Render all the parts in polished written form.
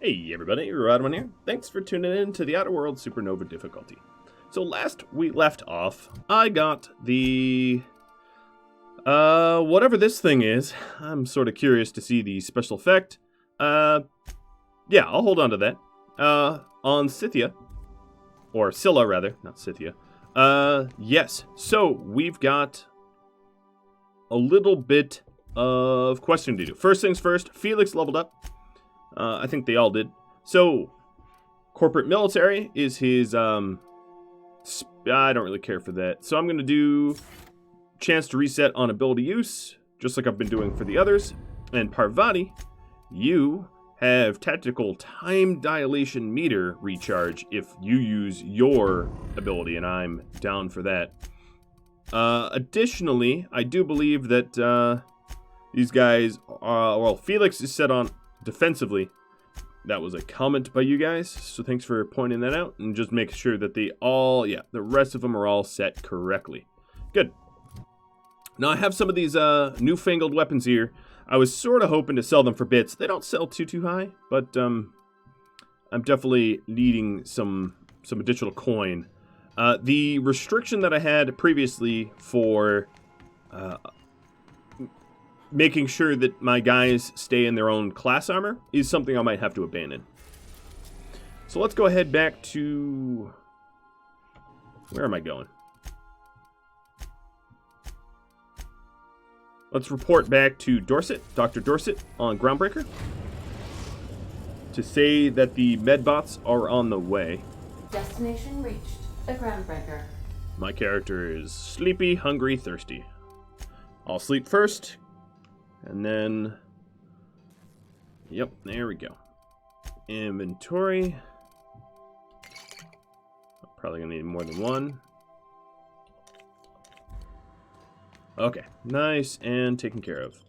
Hey everybody, Rhadamant here. Thanks for tuning in to the Outworlders Supernova difficulty. So last we left off, I got the... whatever this thing is. I'm sort of curious to see the special effect. Yeah, I'll hold on to that. On Scythia. Or Scylla, rather. Not Scythia. Yes. So, we've got a little bit of questioning to do. First things first, Felix leveled up. I think they all did. So, corporate military is his, I don't really care for that. So I'm going to do chance to reset on ability use, just like I've been doing for the others. And Parvati, you have tactical time dilation meter recharge if you use your ability, and I'm down for that. Additionally, I do believe that these guys, well, Felix is set on defensively. That was a comment by you guys, so thanks for pointing that out, and just make sure that they all, yeah, the rest of them are all set correctly. Good. Now I have some of these newfangled weapons here. I was sort of hoping to sell them for bits. They don't sell too high, but I'm definitely needing some additional coin. The restriction that I had previously for making sure that my guys stay in their own class armor is something I might have to abandon. So let's go ahead back to... Where am I going? Let's report back to Dorset, Dr. Dorset, on Groundbreaker, to say that the medbots are on the way. Destination reached, the Groundbreaker. My character is sleepy, hungry, thirsty. I'll sleep first, and then... Yep, there we go. Inventory. Probably gonna need more than one. Okay, nice and taken care of.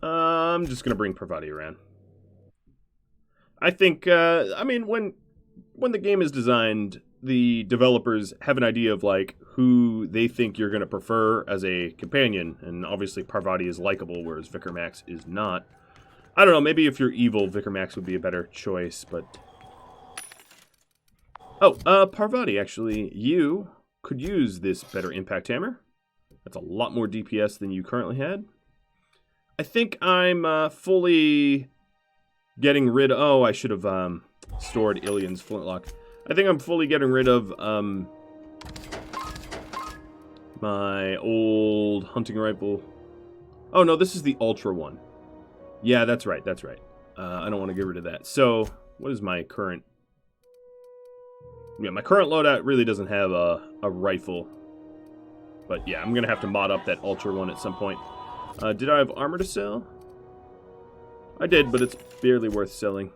I'm just gonna bring Parvati around. I think, I mean, when the game is designed, the developers have an idea of, like, who they think you're gonna prefer as a companion, and obviously Parvati is likable, whereas Vicar Max is not. I don't know, maybe if you're evil, Vicar Max would be a better choice, but... Oh, Parvati, actually, you could use this better impact hammer. That's a lot more DPS than you currently had. I think I'm fully getting rid of... Oh, I should have stored Ilian's flintlock. I think I'm fully getting rid of my old hunting rifle. Oh, no, this is the Ultra one. Yeah, that's right, that's right. I don't want to get rid of that. So, what is my current... Yeah, my current loadout really doesn't have a rifle. But yeah, I'm going to have to mod up that Ultra one at some point. Did I have armor to sell? I did, but it's barely worth selling.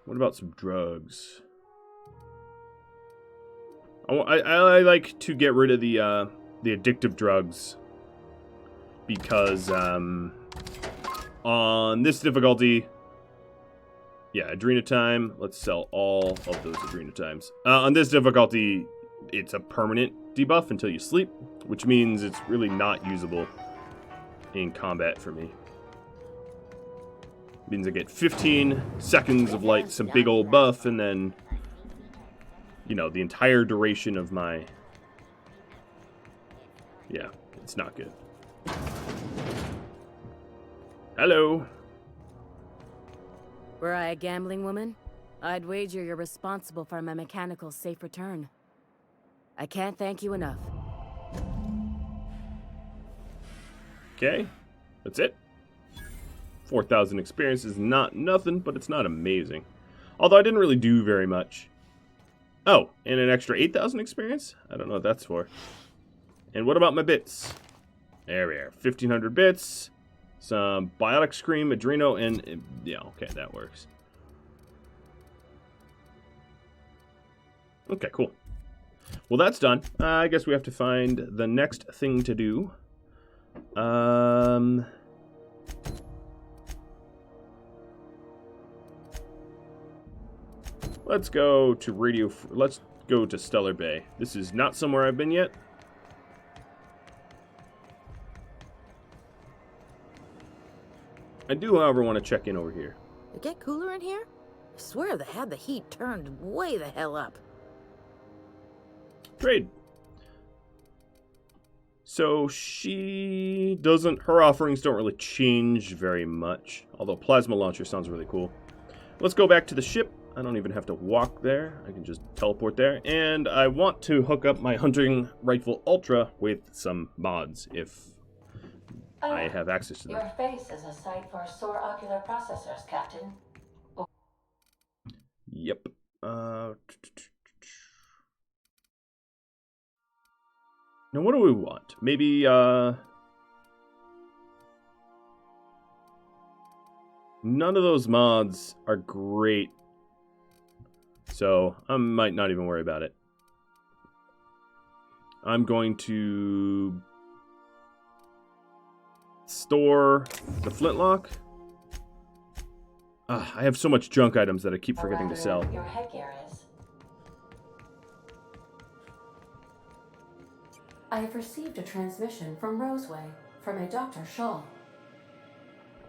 What about some drugs? I like to get rid of the addictive drugs. Because, on this difficulty... Yeah, Adrenatime. Let's sell all of those Adrenatimes. On this difficulty, it's a permanent debuff until you sleep, which means it's really not usable in combat for me. It means I get 15 seconds of, like, some big old buff, and then, you know, the entire duration of my... Yeah, it's not good. Hello. Were I a gambling woman, I'd wager you're responsible for my mechanical safe return. I can't thank you enough. Okay, that's it. 4,000 experience is not nothing, but it's not amazing. Although I didn't really do very much. Oh, and an extra 8,000 experience? I don't know what that's for. And what about my bits? There we are, 1,500 bits. Some Biotic Scream, Adreno, and... Yeah, okay, that works. Okay, cool. Well, that's done. I guess we have to find the next thing to do. Let's go to Let's go to Stellar Bay. This is not somewhere I've been yet. I do, however, want to check in over here. It get cooler in here? I swear they had the heat turned way the hell up. Trade. So she doesn't... Her offerings don't really change very much. Although plasma launcher sounds really cool. Let's go back to the ship. I don't even have to walk there. I can just teleport there. And I want to hook up my hunting rifle Ultra with some mods if I have access to them. Your face is a site for sore ocular processors, Captain. Yep. Now, what do we want? Maybe, none of those mods are great. So, I might not even worry about it. I'm going to store the flintlock. I have so much junk items that I keep forgetting to sell. Your headgear is. I have received a transmission from Roseway, from a Dr. Shaw.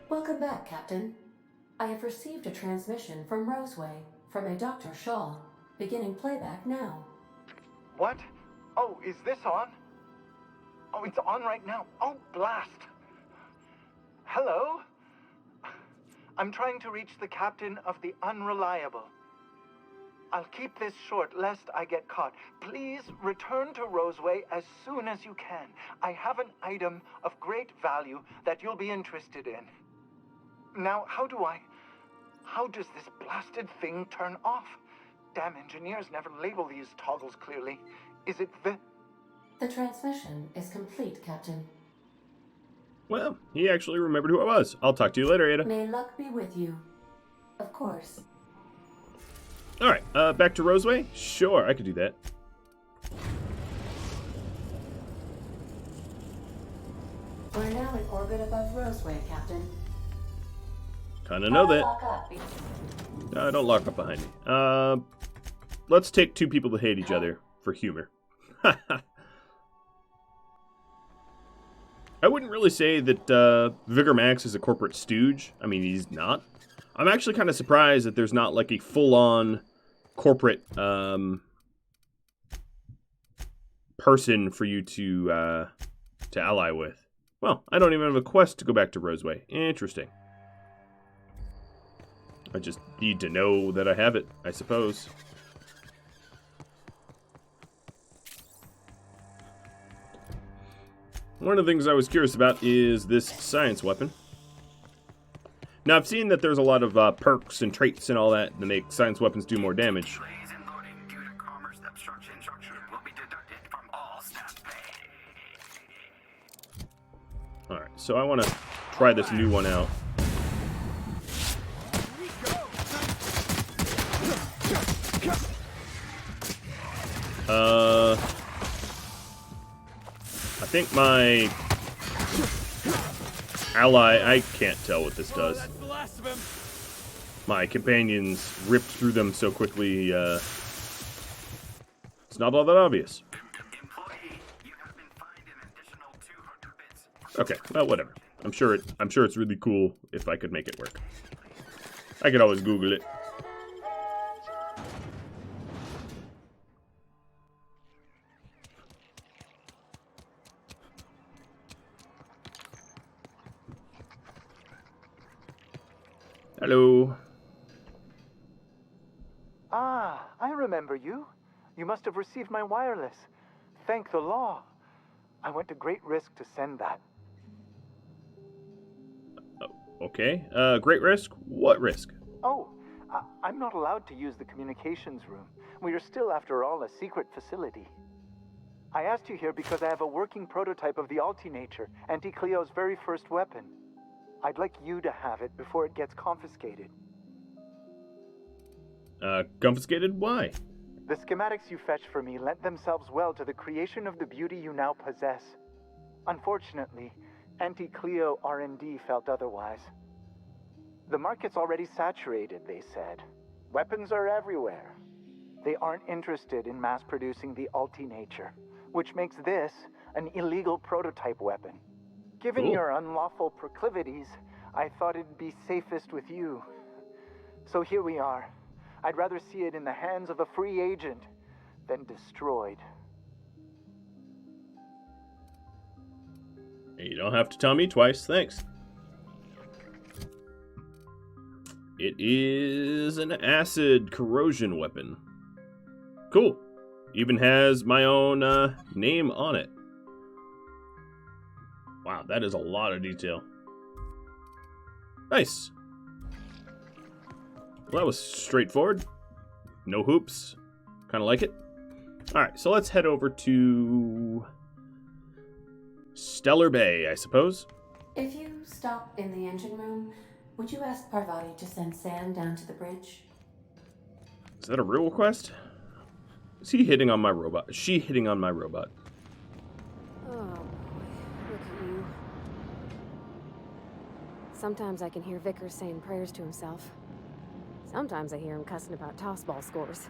Welcome back, Captain. I have received a transmission from Roseway, from a Dr. Shaw. Beginning playback now. What? Oh, is this on? Oh, it's on right now. Oh, blast. Hello? I'm trying to reach the captain of the Unreliable. I'll keep this short lest I get caught. Please return to Roseway as soon as you can. I have an item of great value that you'll be interested in. Now, how does this blasted thing turn off? Damn engineers never label these toggles clearly. Is it The transmission is complete, Captain. Well, he actually remembered who I was. I'll talk to you later, Ada. May luck be with you. Of course. Alright, back to Roseway? Sure, I could do that. We're now in orbit above Roseway, Captain. Kinda know that. Lock up. Don't lock up behind me. Let's take two people that hate each other for humor. I wouldn't really say that Vigor Max is a corporate stooge. I mean, he's not. I'm actually kind of surprised that there's not like a full-on corporate person for you to ally with. Well, I don't even have a quest to go back to Roseway. Interesting. I just need to know that I have it, I suppose. One of the things I was curious about is this science weapon. Now, I've seen that there's a lot of perks and traits and all that that make science weapons do more damage. Alright, so I want to try this new one out. I think my ally, I can't tell what this does. My companions ripped through them so quickly, it's not all that obvious. Okay, well, whatever. I'm sure it's really cool if I could make it work. I could always Google it. Hello. Ah, I remember you. You must have received my wireless. Thank the law. I went to great risk to send that. Okay. Great risk? What risk? Oh, I'm not allowed to use the communications room. We are still, after all, a secret facility. I asked you here because I have a working prototype of the Altinature, Anti-Cleo's very first weapon. I'd like you to have it before it gets confiscated. Confiscated? Why? The schematics you fetched for me lent themselves well to the creation of the beauty you now possess. Unfortunately, Anti-Cleo R&D felt otherwise. The market's already saturated, they said. Weapons are everywhere. They aren't interested in mass-producing the Altinature, which makes this an illegal prototype weapon. Given Cool. your unlawful proclivities, I thought it'd be safest with you. So here we are. I'd rather see it in the hands of a free agent than destroyed. You don't have to tell me twice, thanks. It is an acid corrosion weapon. Cool. Even has my own name on it. Wow, that is a lot of detail. Nice. Well, that was straightforward. No hoops. Kind of like it. Alright, so let's head over to Stellar Bay, I suppose. If you stop in the engine room, would you ask Parvati to send Sam down to the bridge? Is that a real request? Is he hitting on my robot? Is she hitting on my robot? Oh boy, look at you. Sometimes I can hear Vickers saying prayers to himself. Sometimes I hear him cussing about tossball scores.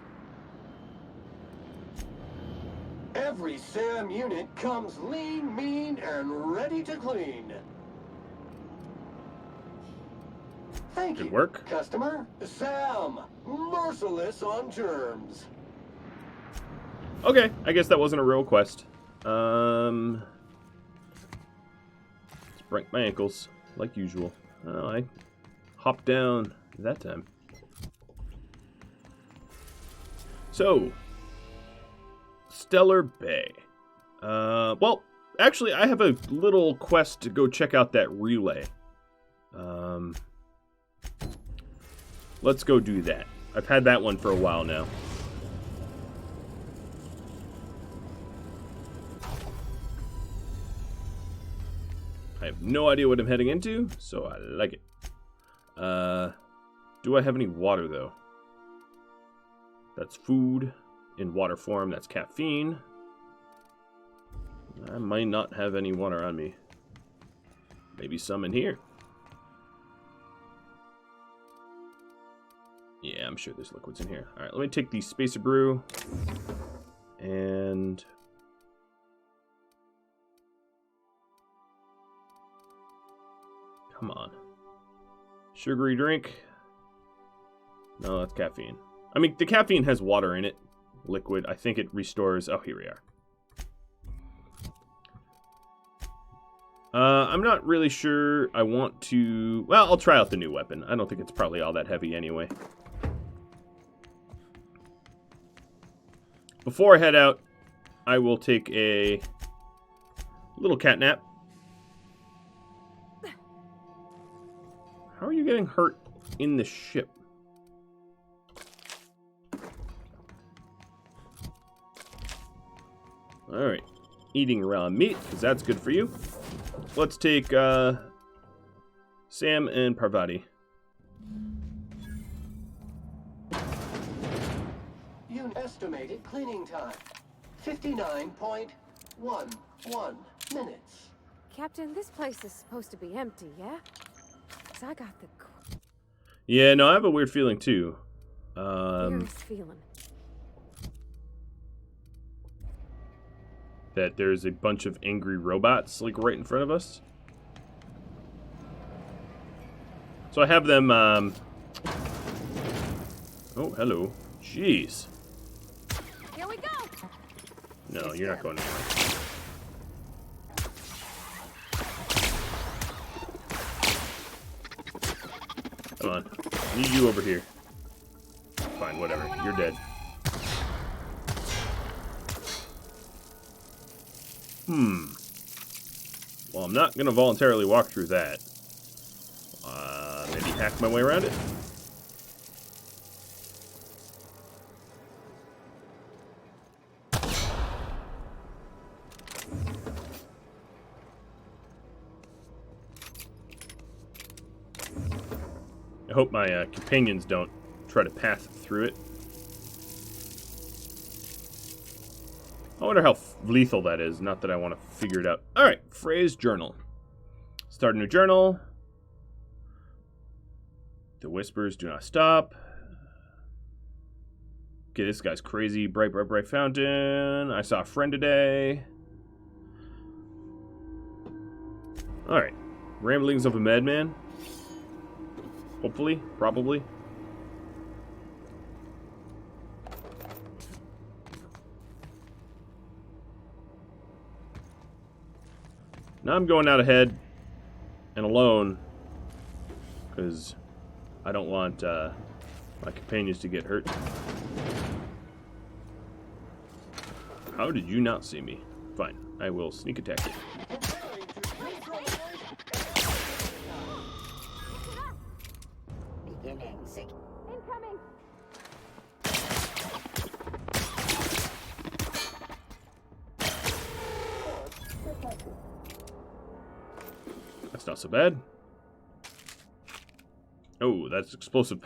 Every SAM unit comes lean, mean, and ready to clean. Thank Good you, work. customer. Sam, merciless on germs. Okay, I guess that wasn't a real request. Let's break my ankles, like usual. Oh, I hopped down that time. So, Stellar Bay. Well, actually, I have a little quest to go check out that relay. Let's go do that. I've had that one for a while now. I have no idea what I'm heading into, so I like it. Do I have any water, though? That's food in water form. That's caffeine. I might not have any water on me. Maybe some in here. Yeah, I'm sure there's liquids in here. Alright, let me take the Spacer Brew. And... come on. Sugary drink. No, that's caffeine. I mean, the caffeine has water in it. Liquid. I think it restores... oh, here we are. I'm not really sure I want to... well, I'll try out the new weapon. I don't think it's probably all that heavy anyway. Before I head out, I will take a little cat nap. How are you getting hurt in the ship? Alright. Eating raw meat, because that's good for you. Let's take Sam and Parvati. Estimated cleaning time, 59.11 minutes. Captain, this place is supposed to be empty, yeah? 'Cause I got the Yeah, no, I have a weird feeling too. weirdest feeling. That there's a bunch of angry robots, like, right in front of us. So I have them, oh, hello. Jeez. Here we go! No, you're not going anywhere. Come on. I need you over here. Fine, whatever. You're dead. Well, I'm not going to voluntarily walk through that. Maybe hack my way around it? I hope my companions don't try to path through it. I wonder how lethal that is. Not that I want to figure it out. Alright, phrase journal. Start a new journal. The whispers do not stop. Okay, this guy's crazy. Bright, bright, bright fountain. I saw a friend today. Alright. Ramblings of a madman. Hopefully. Probably. Now I'm going out ahead and alone because I don't want my companions to get hurt. How did you not see me? Fine, I will sneak attack you. Incoming. That's not so bad. Oh, that's explosive.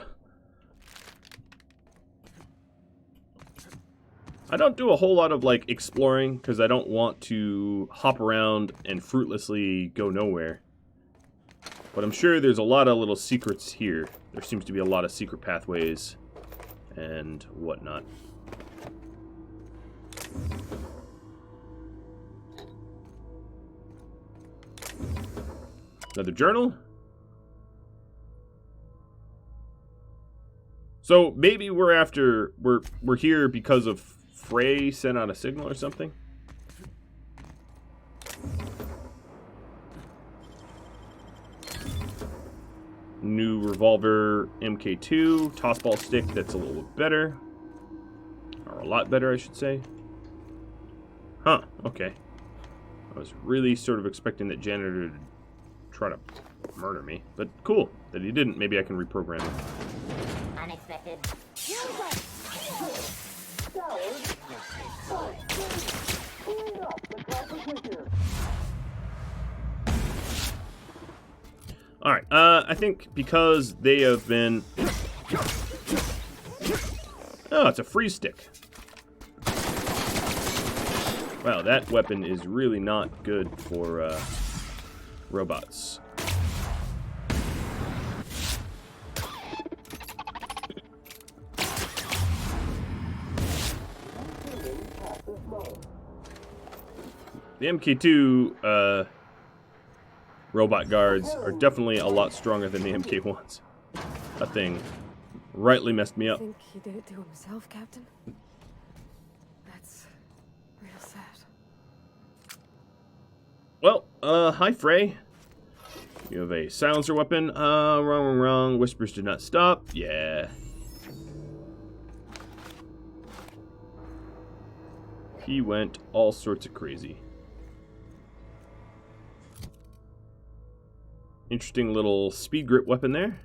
I don't do a whole lot of, like, exploring, because I don't want to hop around and fruitlessly go nowhere. But I'm sure there's a lot of little secrets here. There seems to be a lot of secret pathways and whatnot. Another journal. So maybe we're here because of Frey sent out a signal or something. New revolver MK2 tossball stick that's a little better, or a lot better, I should say. Huh? Okay. I was really sort of expecting that janitor to try to murder me, but cool that he didn't. Maybe I can reprogram him. Unexpected. Alright, I think because they have been... Oh, it's a freeze stick. Wow, that weapon is really not good for robots. The MK2 robot guards are definitely a lot stronger than the MK1s. That thing rightly messed me up. I think he did it to himself, Captain. That's real sad. Well, hi Frey. You have a silencer weapon. Wrong. Whispers did not stop. Yeah. He went all sorts of crazy. Interesting little speed grip weapon there.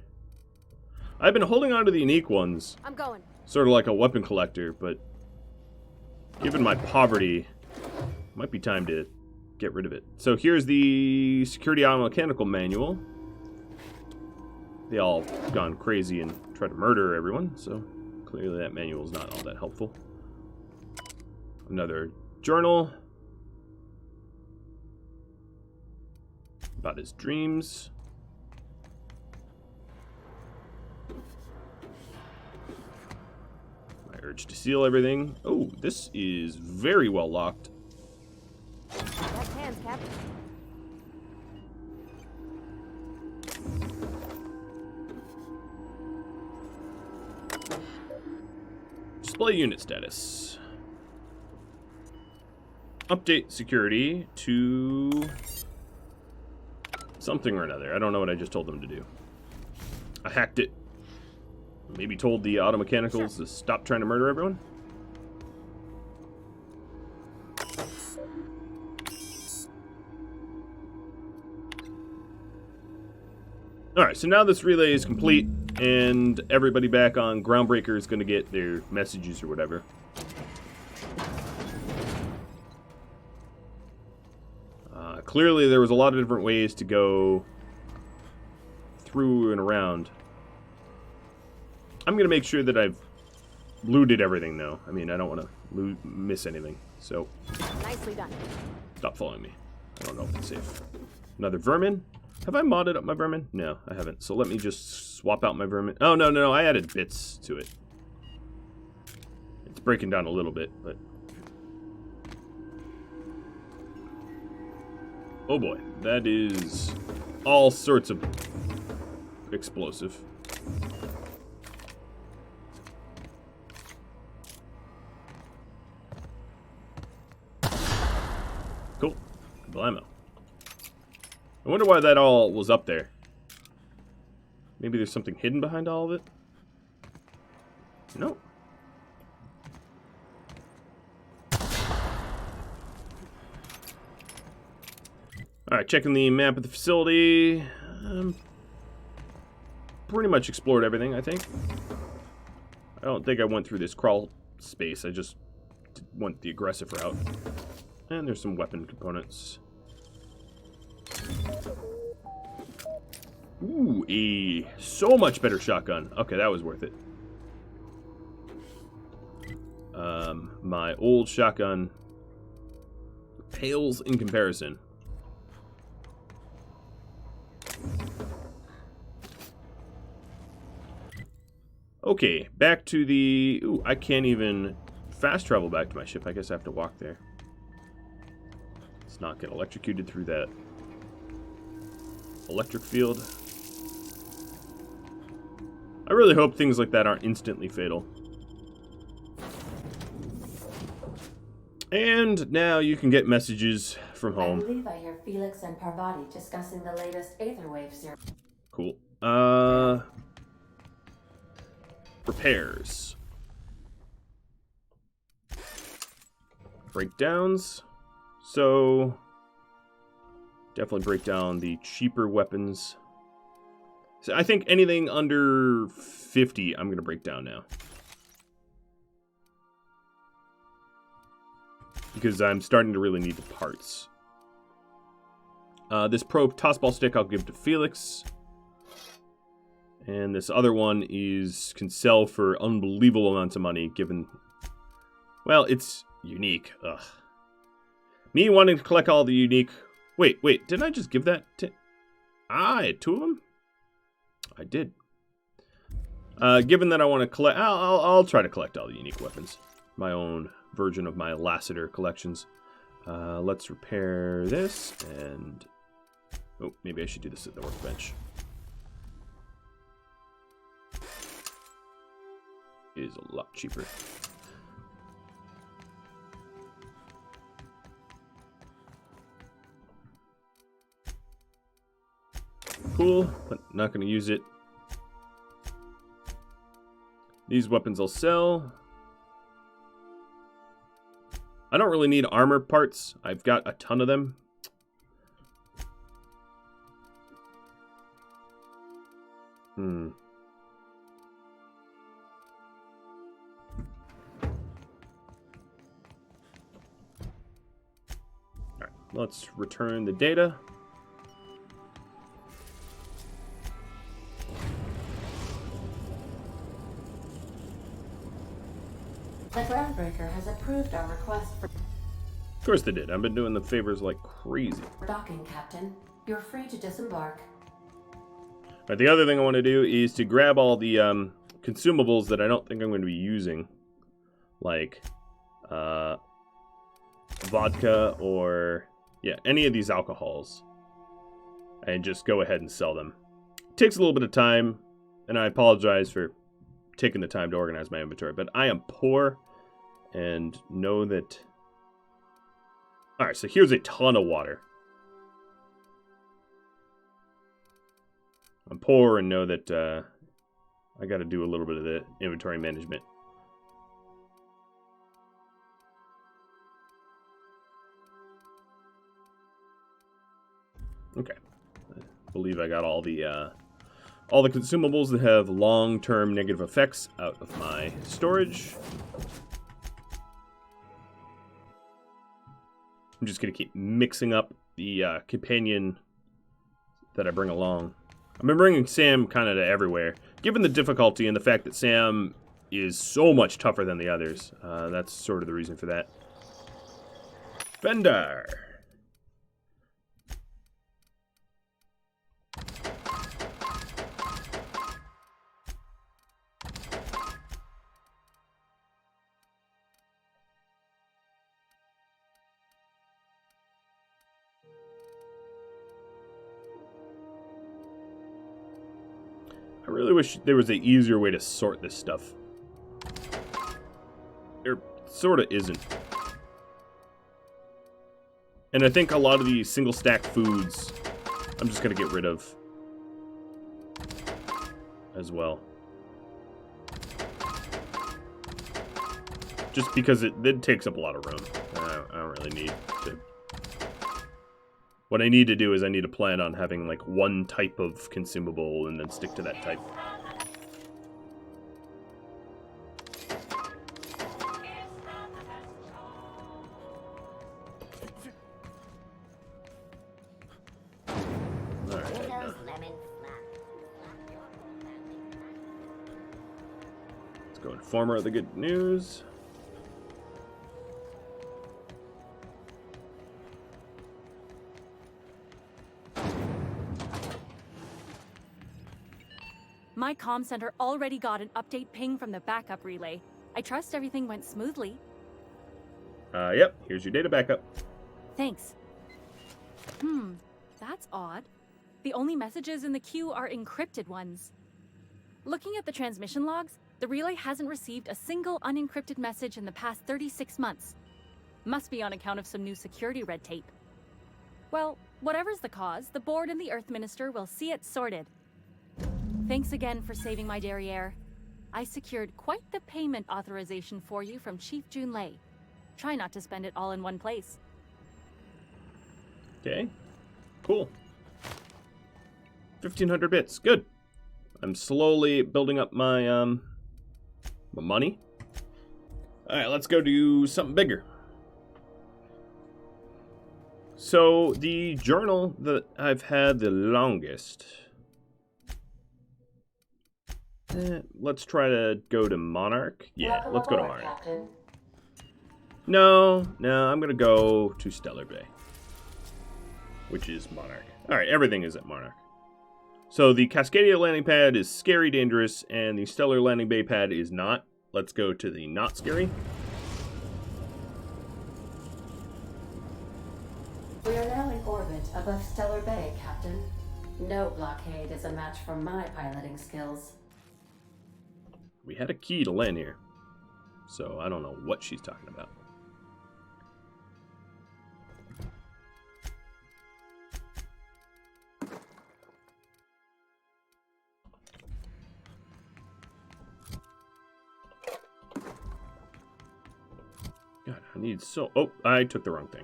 I've been holding on to the unique ones. I'm going. Sort of like a weapon collector, but given my poverty, might be time to get rid of it. So here's the security auto-mechanical manual. They all gone crazy and tried to murder everyone, so clearly that manual is not all that helpful. Another journal about his dreams. My urge to seal everything. Oh, this is very well locked. Left hands, Captain. Display unit status. Update security to something or another. I don't know what I just told them to do. I hacked it. Maybe told the auto mechanicals to stop trying to murder everyone. Alright, so now this relay is complete, and everybody back on Groundbreaker is going to get their messages or whatever. Clearly there was a lot of different ways to go through and around. I'm going to make sure that I've looted everything, though. I mean, I don't want to miss anything, so... Nicely done. Stop following me. I don't know if it's safe. Another vermin? Have I modded up my vermin? No, I haven't. So let me just swap out my vermin. Oh, no, I added bits to it. It's breaking down a little bit, but... Oh boy, that is all sorts of explosive. Cool. Blammo. I wonder why that all was up there. Maybe there's something hidden behind all of it? No. Alright, checking the map of the facility. Pretty much explored everything, I think. I don't think I went through this crawl space. I just went the aggressive route. And there's some weapon components. Ooh, a so much better shotgun. Okay, that was worth it. My old shotgun pales in comparison. Okay, back to the... Ooh, I can't even fast travel back to my ship. I guess I have to walk there. Let's not get electrocuted through that electric field. I really hope things like that aren't instantly fatal. And now you can get messages from home. I believe I hear Felix and Parvati discussing the latest Aetherwave series. Cool. Repairs. Breakdowns. So, definitely break down the cheaper weapons. So I think anything under 50, I'm going to break down now. Because I'm starting to really need the parts. This pro tossball stick I'll give to Felix. And this other one can sell for unbelievable amounts of money, given... Well, it's unique. Ugh. Me wanting to collect all the unique... Wait, didn't I just give that to... I had 2 of them? I did. Given that I want to collect... I'll try to collect all the unique weapons. My own version of my Lassiter collections. Let's repair this, and... Oh, maybe I should do this at the workbench. It is a lot cheaper. Cool, but not going to use it. These weapons I'll sell. I don't really need armor parts. I've got a ton of them. Alright, let's return the data. The Groundbreaker has approved our request for... Of course they did. I've been doing the favors like crazy. docking, Captain. You're free to disembark. Alright, the other thing I want to do is to grab all the consumables that I don't think I'm going to be using. Like, vodka or... Yeah, any of these alcohols. And just go ahead and sell them. It takes a little bit of time, and I apologize for taking the time to organize my inventory, but I am poor and know that... Alright, so here's a ton of water. I'm poor and know that I got to do a little bit of the inventory management. Okay. I believe I got all the consumables that have long-term negative effects out of my storage. I'm just going to keep mixing up the companion that I bring along. I've been bringing Sam kind of to everywhere. Given the difficulty and the fact that Sam is so much tougher than the others, that's sort of the reason for that. Fender! I really wish there was an easier way to sort this stuff. There sort of isn't. And I think a lot of the single stack foods I'm just going to get rid of as well. Just because it takes up a lot of room. I don't really need to. What I need to do is I need to plan on having like one type of consumable and then stick to that type. Let's go Informer of the good news. My comm center already got an update ping from the backup relay. I trust everything went smoothly. Yep, here's your data backup. Thanks. That's odd. The only messages in the queue are encrypted ones. Looking at the transmission logs, the relay hasn't received a single unencrypted message in the past 36 months. Must be on account of some new security red tape. Well, whatever's the cause, the board and the Earth Minister will see it sorted. Thanks again for saving my derriere. I secured quite the payment authorization for you from Chief Junlei. Try not to spend it all in one place. Okay, cool. 1,500 bits, good. I'm slowly building up my my money. All right, let's go do something bigger. So the journal that I've had the longest. Let's try to go to Monarch. Yeah, Welcome let's go to aboard, Monarch. Captain. No, I'm gonna go to Stellar Bay, which is Monarch. All right, everything is at Monarch. So the Cascadia landing pad is scary, dangerous, and the Stellar landing bay pad is not. Let's go to the not scary. We are now in orbit above Stellar Bay, Captain. No blockade is a match for my piloting skills. We had a key to land here, so I don't know what she's talking about. God, I need so... Oh, I took the wrong thing.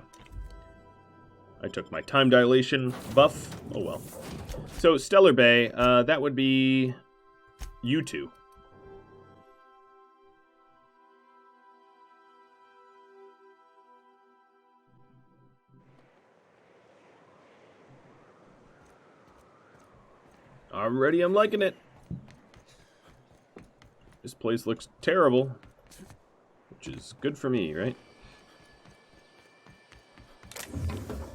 I took my time dilation buff. Oh, well. So, Stellar Bay, that would be you two. Already, I'm liking it. This place looks terrible, which is good for me, right?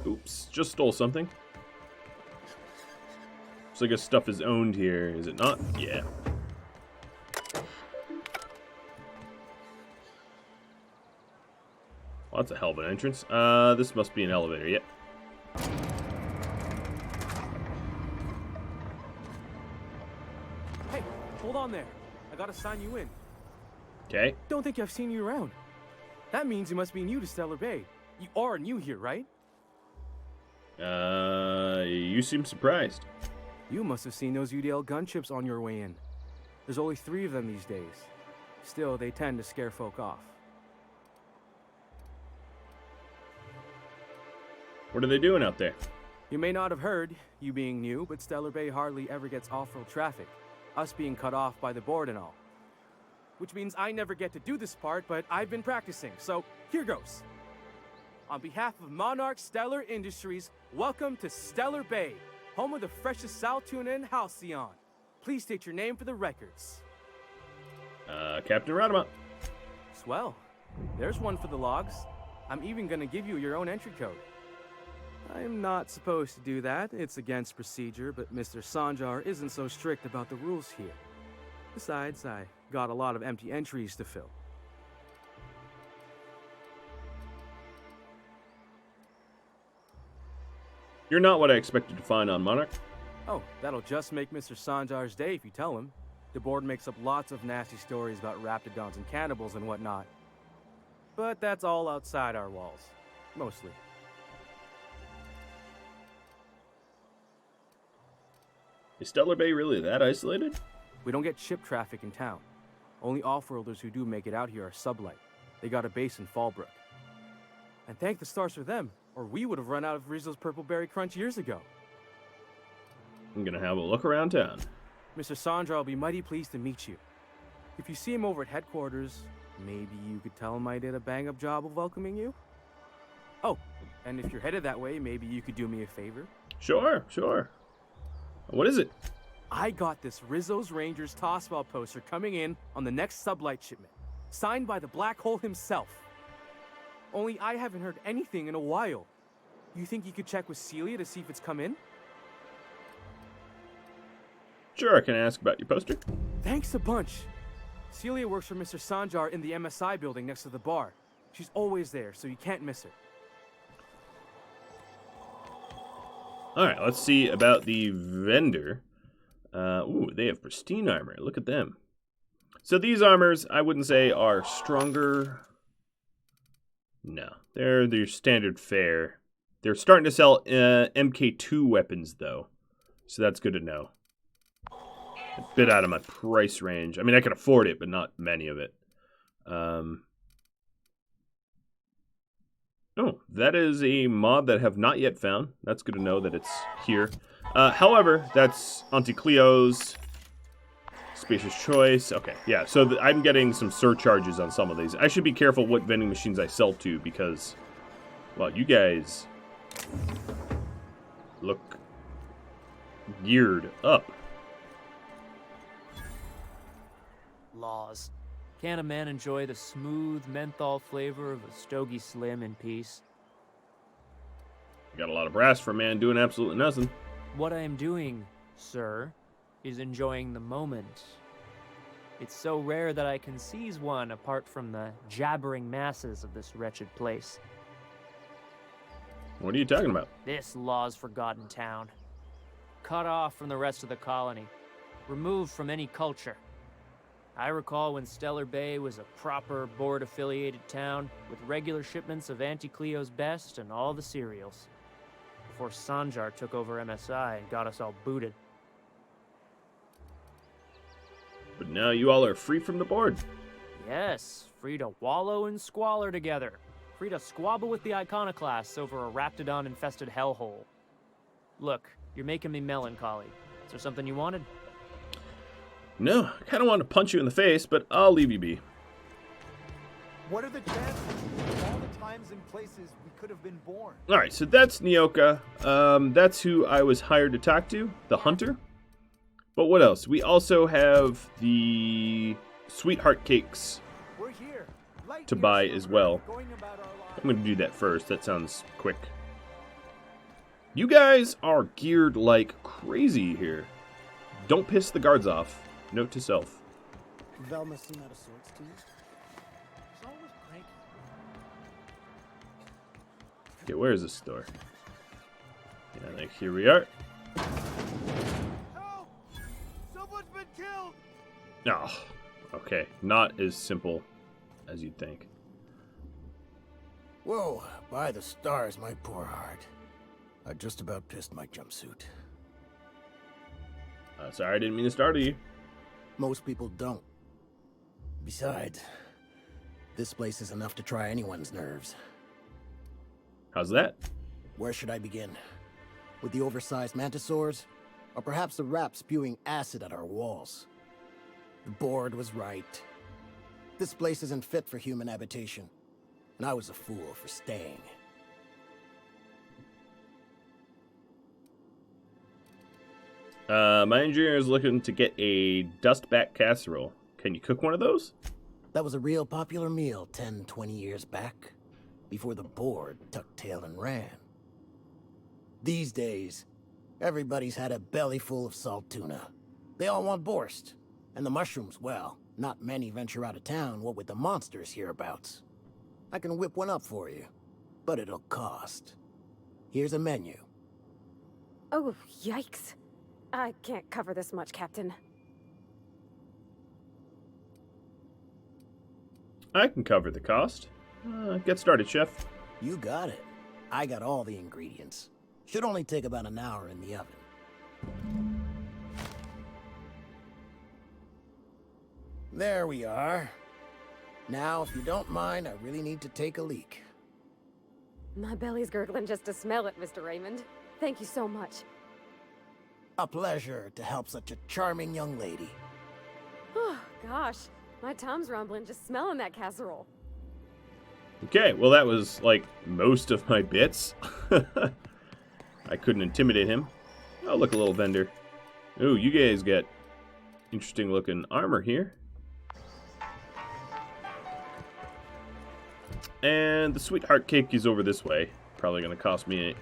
Oops, just stole something. Looks like stuff is owned here, is it not? Yeah. Well, that's a hell of an entrance. This must be an elevator, yep. Hey, hold on there. I gotta sign you in. Okay. Don't think I've seen you around. That means you must be new to Stellar Bay. You are new here, right? You seem surprised. You must have seen those UDL gunships on your way in. There's only 3 of them these days. Still, they tend to scare folk off. What are they doing out there? You may not have heard, you being new, but Stellar Bay hardly ever gets off-road traffic. Us being cut off by the board and all. Which means I never get to do this part, but I've been practicing, so here goes. On behalf of Monarch Stellar Industries, welcome to Stellar Bay, home of the freshest sal tuna and halcyon. Please state your name for the records. Captain Rhadamant. Swell. There's one for the logs. I'm even gonna give you your own entry code. I'm not supposed to do that. It's against procedure, but Mr. Sanjar isn't so strict about the rules here. Besides, I got a lot of empty entries to fill. You're not what I expected to find on Monarch. Oh, that'll just make Mr. Sanjar's day if you tell him. The board makes up lots of nasty stories about raptidons and cannibals and whatnot. But that's all outside our walls. Mostly. Is Stellar Bay really that isolated? We don't get ship traffic in town. Only Offworlders who do make it out here are Sublight. They got a base in Fallbrook. And thank the stars for them, or we would have run out of Rizzo's Purple Berry Crunch years ago. I'm gonna have a look around town. Mr. Sandra will be mighty pleased to meet you. If you see him over at headquarters, maybe you could tell him I did a bang-up job of welcoming you? Oh, and if you're headed that way, maybe you could do me a favor? Sure. What is it? I got this Rizzo's Rangers Tossball poster coming in on the next Sublight shipment, signed by the Black Hole himself. Only I haven't heard anything in a while. You think you could check with Celia to see if it's come in? Sure, can I ask about your poster? Thanks a bunch. Celia works for Mr. Sanjar in the MSI building next to the bar. She's always there, so you can't miss her. Alright, let's see about the vendor. Ooh, they have pristine armor. Look at them. So these armors, I wouldn't say are stronger. No, they're your standard fare. They're starting to sell MK2 weapons, though. So that's good to know. A bit out of my price range. I mean, I can afford it, but not many of it. Oh, that is a mod that I have not yet found. That's good to know that it's here. However, that's Auntie Cleo's Spacious Choice. Okay, yeah, so I'm getting some surcharges on some of these. I should be careful what vending machines I sell to because, well, you guys look geared up. Laws. Can a man enjoy the smooth menthol flavor of a Stogie Slim in peace? Got a lot of brass for a man doing absolutely nothing. What I am doing, sir, is enjoying the moment. It's so rare that I can seize one apart from the jabbering masses of this wretched place. What are you talking about? This law's forgotten town. Cut off from the rest of the colony. Removed from any culture. I recall when Stellar Bay was a proper board-affiliated town with regular shipments of Auntie Cleo's best and all the cereals. Before Sanjar took over MSI and got us all booted. But now you all are free from the board. Yes, free to wallow in squalor together. Free to squabble with the iconoclasts over a raptidon-infested hellhole. Look, you're making me melancholy. Is there something you wanted? No, I kind of want to punch you in the face, but I'll leave you be. What are the chances of all the times and places we could have been born? Alright, so that's Nyoka. That's who I was hired to talk to, the hunter. But what else? We also have the sweetheart cakes We're here. Light to years buy from as well. Earth, going about our lives. I'm going to do that first. That sounds quick. You guys are geared like crazy here. Don't piss the guards off. Note to self. Velma seem out of sorts to you? She's always cranky. Okay, where is this store? Yeah, like here we are. Help! Someone's been killed! Oh, okay. Not as simple as you'd think. Whoa, by the stars, my poor heart. I just about pissed my jumpsuit. Sorry, I didn't mean to startle you. Most people don't. Besides, this place is enough to try anyone's nerves. How's that? Where should I begin? With the oversized mantisaurs? Or perhaps the rap spewing acid at our walls? The board was right. This place isn't fit for human habitation. And I was a fool for staying. My engineer is looking to get a dustback casserole. Can you cook one of those? That was a real popular meal 10, 20 years back, before the board tucked tail and ran. These days, everybody's had a belly full of salt tuna. They all want borscht. And the mushrooms, well, not many venture out of town, what with the monsters hereabouts. I can whip one up for you, but it'll cost. Here's a menu. Oh, yikes. I can't cover this much, Captain. I can cover the cost. Get started, chef. You got it. I got all the ingredients. Should only take about an hour in the oven. There we are. Now, if you don't mind, I really need to take a leak. My belly's gurgling just to smell it, Mr. Raymond. Thank you so much. A pleasure to help such a charming young lady. Oh, gosh. My tum's rumbling just smelling that casserole. Okay, well that was like most of my bits. I couldn't intimidate him. Oh, look, a little vendor. Ooh, you guys got interesting looking armor here. And the sweetheart cake is over this way. Probably gonna cost me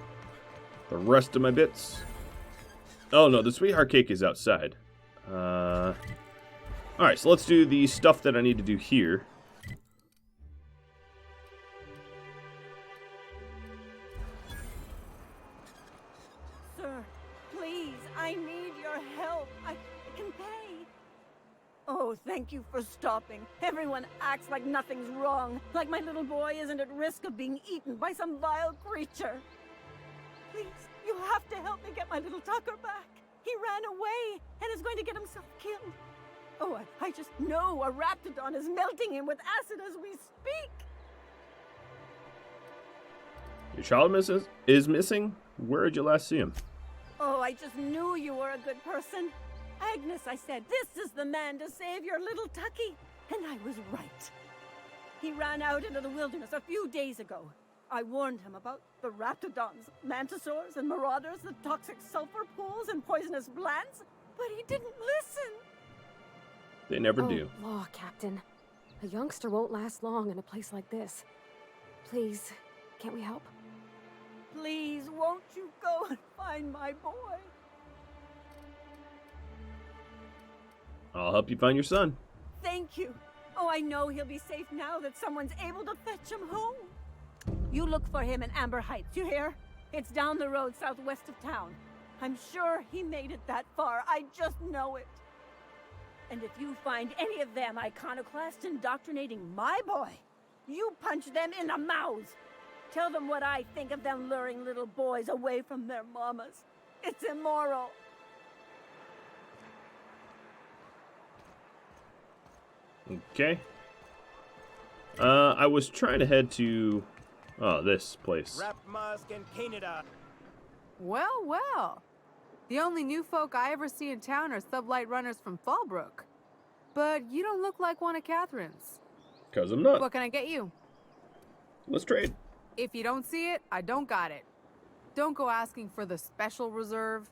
the rest of my bits. Oh no, the sweetheart cake is outside. Alright, so let's do the stuff that I need to do here. Sir, please, I need your help. I can pay. Oh, thank you for stopping. Everyone acts like nothing's wrong, like my little boy isn't at risk of being eaten by some vile creature. Please, you have to help me get my little Tucker back. He ran away and is going to get himself killed. Oh, I just know a Raptidon is melting him with acid as we speak. Your child is missing? Where did you last see him? Oh, I just knew you were a good person. Agnes, I said, this is the man to save your little Tucky. And I was right. He ran out into the wilderness a few days ago. I warned him about the Raptidons, Mantisaurs, and Marauders, the toxic sulfur pools, and poisonous glands, but he didn't listen. They never do. Law, Captain. A youngster won't last long in a place like this. Please, can't we help? Please, won't you go and find my boy? I'll help you find your son. Thank you. Oh, I know he'll be safe now that someone's able to fetch him home. You look for him in Amber Heights, you hear? It's down the road southwest of town. I'm sure he made it that far. I just know it. And if you find any of them iconoclasts indoctrinating my boy, you punch them in the mouths. Tell them what I think of them luring little boys away from their mamas. It's immoral. Okay. I was trying to head to this place. Well, well. The only new folk I ever see in town are sublight runners from Fallbrook. But you don't look like one of Catherine's. 'Cause I'm not. What can I get you? Let's trade. If you don't see it, I don't got it. Don't go asking for the special reserve.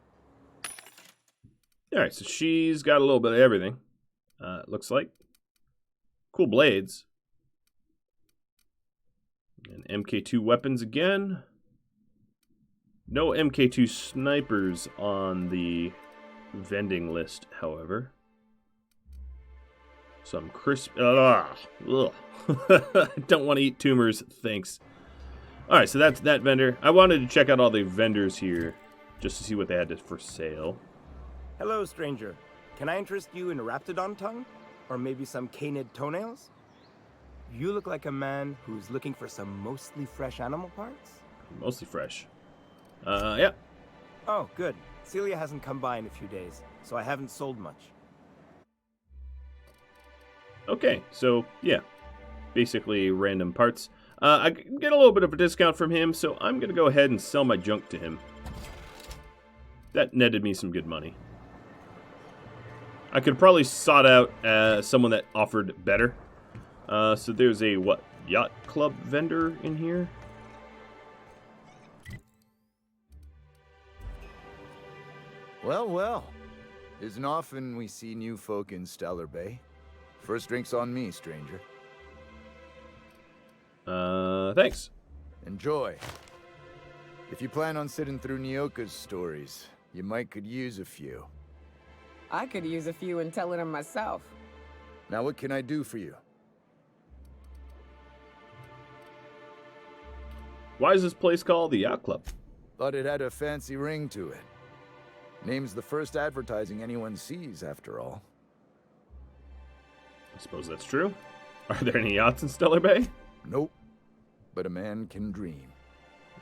Alright, so she's got a little bit of everything. It looks like. Cool blades. And MK2 weapons again. No MK2 snipers on the vending list, however. Some crisp... I don't want to eat tumors, thanks. Alright, so that's that vendor. I wanted to check out all the vendors here, just to see what they had for sale. Hello, stranger. Can I interest you in a Raptidon tongue? Or maybe some canid toenails? You look like a man who's looking for some mostly fresh animal parts? Mostly fresh. Yeah. Oh, good. Celia hasn't come by in a few days, so I haven't sold much. Okay, so, yeah. Basically, random parts. I get a little bit of a discount from him, so I'm going to go ahead and sell my junk to him. That netted me some good money. I could probably sought out someone that offered better. So there's a, yacht club vendor in here? Well, well. Isn't often we see new folk in Stellar Bay. First drink's on me, stranger. Thanks. Enjoy. If you plan on sitting through Nyoka's stories, you might could use a few. I could use a few and telling them myself. Now what can I do for you? Why is this place called the Yacht Club? Thought it had a fancy ring to it. Name's the first advertising anyone sees, after all. I suppose that's true. Are there any yachts in Stellar Bay? Nope. But a man can dream.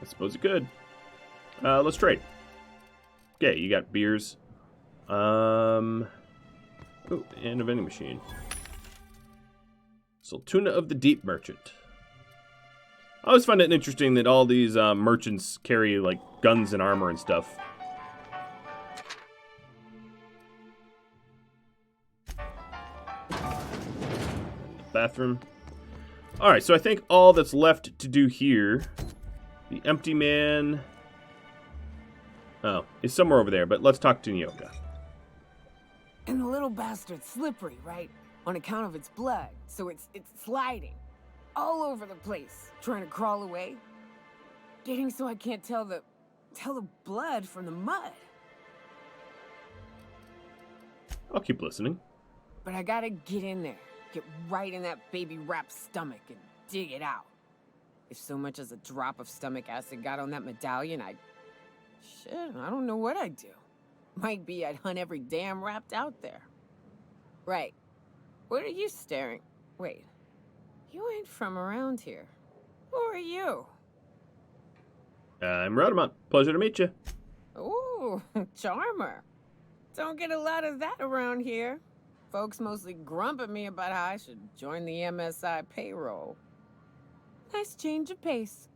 I suppose it could. Let's trade. Okay, you got beers. Oh, and a vending machine. So, Tuna of the Deep Merchant. I always find it interesting that all these merchants carry, like, guns and armor and stuff. Bathroom. Alright, so I think all that's left to do here, the empty man, is somewhere over there, but let's talk to Nyoka. And the little bastard's slippery, right? On account of its blood, so it's sliding all over the place, trying to crawl away. Getting so I can't tell the blood from the mud. I'll keep listening. But I gotta get in there. Get right in that baby rap's stomach and dig it out. If so much as a drop of stomach acid got on that medallion, shit, I don't know what I'd do. Might be I'd hunt every damn rapt out there. Right. What are you staring? Wait. You ain't from around here. Who are you? I'm Rhadamant. Pleasure to meet you. Ooh, charmer. Don't get a lot of that around here. Folks mostly grump at me about how I should join the MSI payroll. Nice change of pace.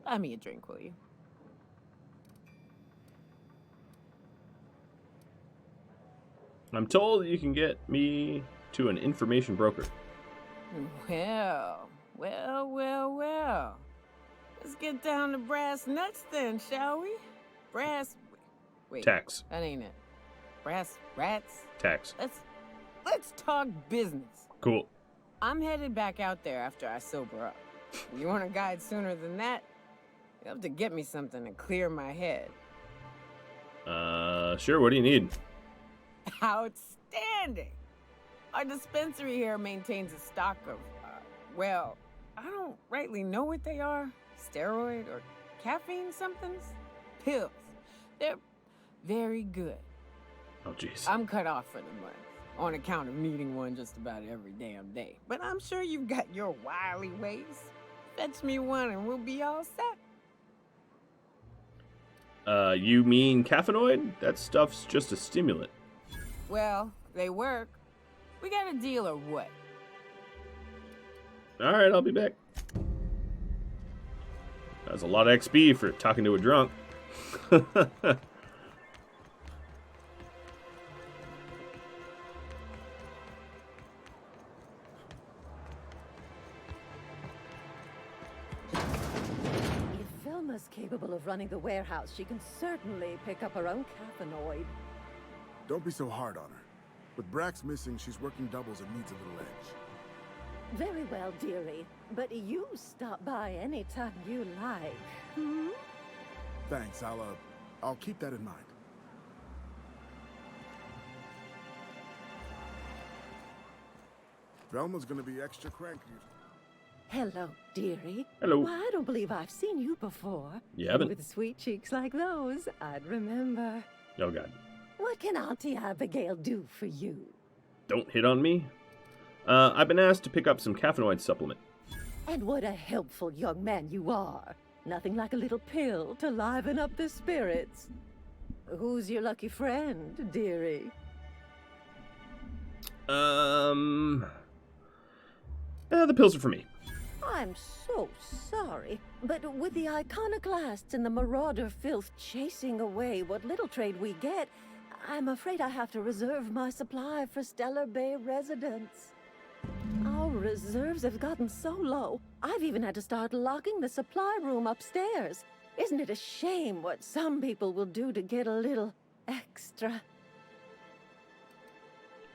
Buy me a drink, will you? I'm told you can get me to an information broker. Well. Let's get down to brass nuts then, shall we? Wait. Tax. That ain't it. Brass rats? Tax. Let's talk business. Cool. I'm headed back out there after I sober up. You want a guide sooner than that? You have to get me something to clear my head. Sure. What do you need? Outstanding! Our dispensary here maintains a stock of, well, I don't rightly know what they are. Steroid or caffeine somethings? Pills. They're very good. Oh, jeez. I'm cut off for the month, on account of needing one just about every damn day. But I'm sure you've got your wily ways. Fetch me one and we'll be all set. You mean caffeinoid? That stuff's just a stimulant. Well, they work. We got a deal or what? Alright, I'll be back. That was a lot of XP for talking to a drunk. If Velma's capable of running the warehouse, she can certainly pick up her own caffeinoid. Don't be so hard on her. With Brax missing, she's working doubles and needs a little edge. Very well, dearie. But you stop by anytime you like. Hmm? Thanks, I'll keep that in mind. Velma's gonna be extra cranky. Hello, dearie. Hello. Why, I don't believe I've seen you before. You haven't? With sweet cheeks like those, I'd remember. Oh, God. What can Auntie Abigail do for you? Don't hit on me. I've been asked to pick up some caffeinoid supplement. And what a helpful young man you are. Nothing like a little pill to liven up the spirits. Who's your lucky friend, dearie? The pills are for me. I'm so sorry, but with the iconoclasts and the marauder filth chasing away what little trade we get, I'm afraid I have to reserve my supply for Stellar Bay residents. Our reserves have gotten so low, I've even had to start locking the supply room upstairs. Isn't it a shame what some people will do to get a little extra?